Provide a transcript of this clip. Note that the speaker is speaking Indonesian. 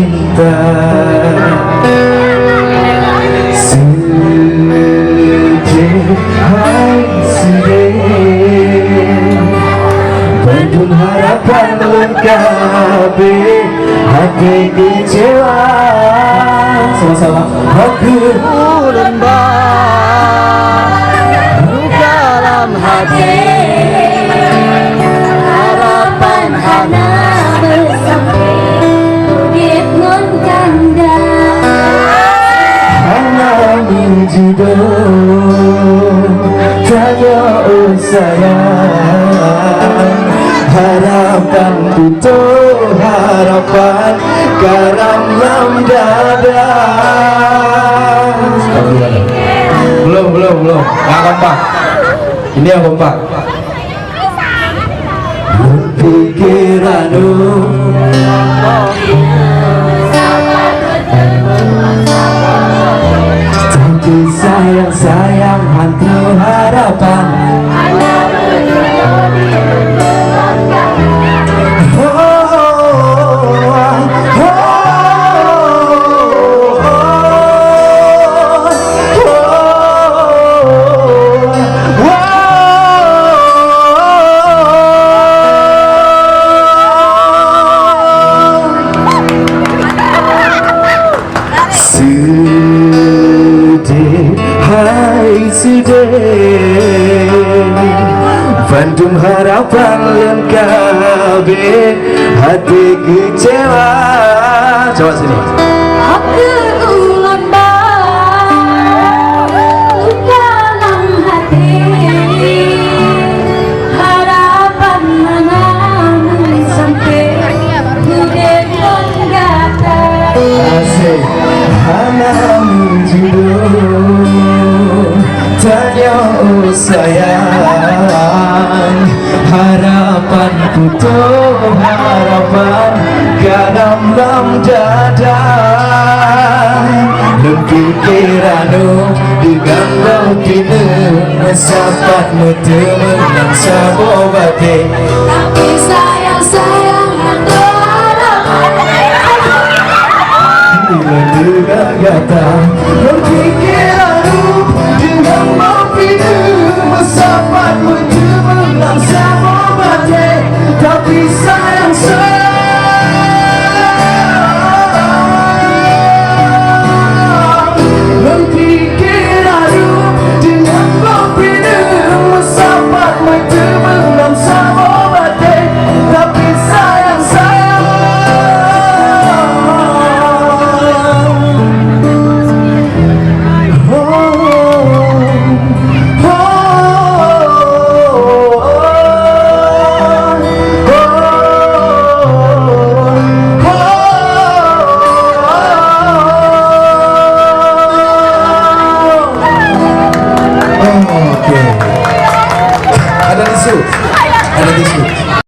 cinta. Sedih, hai sedih, Bandung harapan lengkapi, hati kecewa. Sama-sama. Aku lembah dalam hati, harapan hana bersampai udip nun kanda hana menjudul tanya sayang, harapan butuh harapan garam dalam dada. Belum nggak kompak, ini yang kompak. Pikiranmu tapi sayang hantu harapan. Bandung harapan lengkapi, hati kecewa. Coba sini. aku lembah dalam hati, harapan mana sampai udip nun kanda Asik. Hana menjudul tanya sayang, harapan butuh harapan garam dalam dada. Pikiranmu diganggu kini mesapat mutu menang sabobate, tapi sayang hantu harapan dengan kata pikiranmu diganggu kini mesapat mutu menang sabobate, tapi sayang